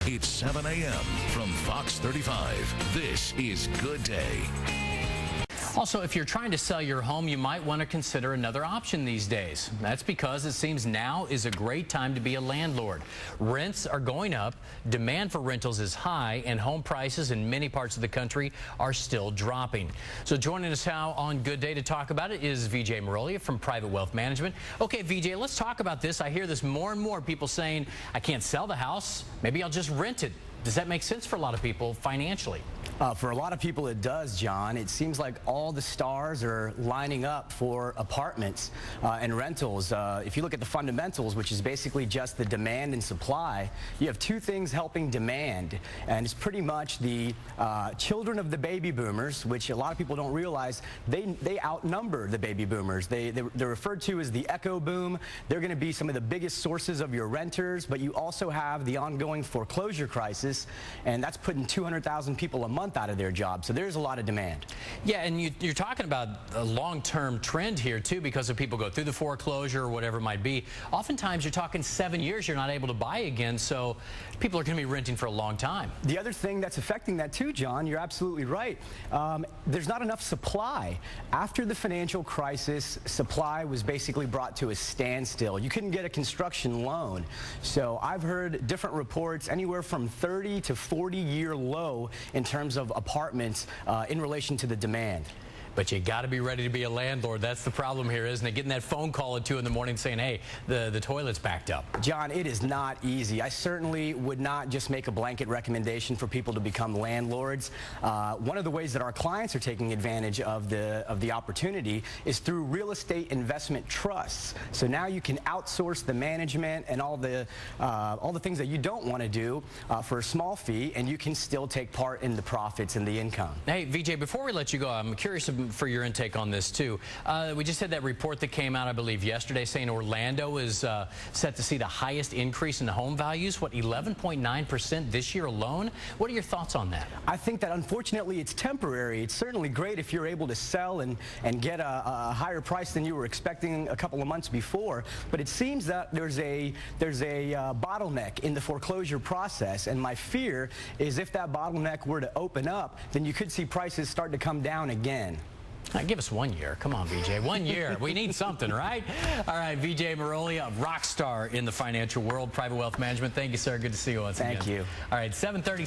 It's 7 a.m. from Fox 35. This is Good Day. Also, if you're trying to sell your home, you might want to consider another option these days. That's because it seems now is a great time to be a landlord. Rents are going up, demand for rentals is high, and home prices in many parts of the country are still dropping. So joining us now on Good Day to talk about it is Vijay Marolia from Private Wealth Management. Okay, Vijay, let's talk about this. I hear this more and more, people saying, I can't sell the house, maybe I'll just rent it. Does that make sense for a lot of people financially? For a lot of people it does, John. It seems like all the stars are lining up for apartments and rentals. If you look at the fundamentals, which is basically just the demand and supply, you have two things helping demand. And it's pretty much the children of the baby boomers, which a lot of people don't realize, they outnumber the baby boomers. They're referred to as the echo boom. They're going to be some of the biggest sources of your renters, but you also have the ongoing foreclosure crisis, and that's putting 200,000 people a month out of their job. So there's a lot of demand. Yeah, and you're talking about a long-term trend here too, because if people go through the foreclosure or whatever it might be, oftentimes you're talking 7 years you're not able to buy again, so people are going to be renting for a long time. The other thing that's affecting that too, John, you're absolutely right. There's not enough supply. After the financial crisis, supply was basically brought to a standstill. You couldn't get a construction loan. So I've heard different reports, anywhere from 30 to 40-year low in terms of apartments in relation to the demand. But you got to be ready to be a landlord. That's the problem here, isn't it? Getting that phone call at 2 in the morning saying, hey, the toilet's backed up. John, it is not easy. I certainly would not just make a blanket recommendation for people to become landlords. One of the ways that our clients are taking advantage of the opportunity is through real estate investment trusts. So now you can outsource the management and all the things that you don't want to do for a small fee, and you can still take part in the profits and the income. Hey, Vijay, before we let you go, I'm curious for your intake on this too. We just had that report that came out, I believe, yesterday saying Orlando is set to see the highest increase in home values, what, 11.9% this year alone? What are your thoughts on that? I think that unfortunately it's temporary. It's certainly great if you're able to sell and get a higher price than you were expecting a couple of months before, but it seems that there's a bottleneck in the foreclosure process, and my fear is if that bottleneck were to open up, then you could see prices start to come down again. Give us 1 year. Come on, Vijay. 1 year. We need something, right? All right, Vijay Marolia, a rock star in the financial world, Private Wealth Management. Thank you, sir. Good to see you once again. Thank you. All right, 7:30.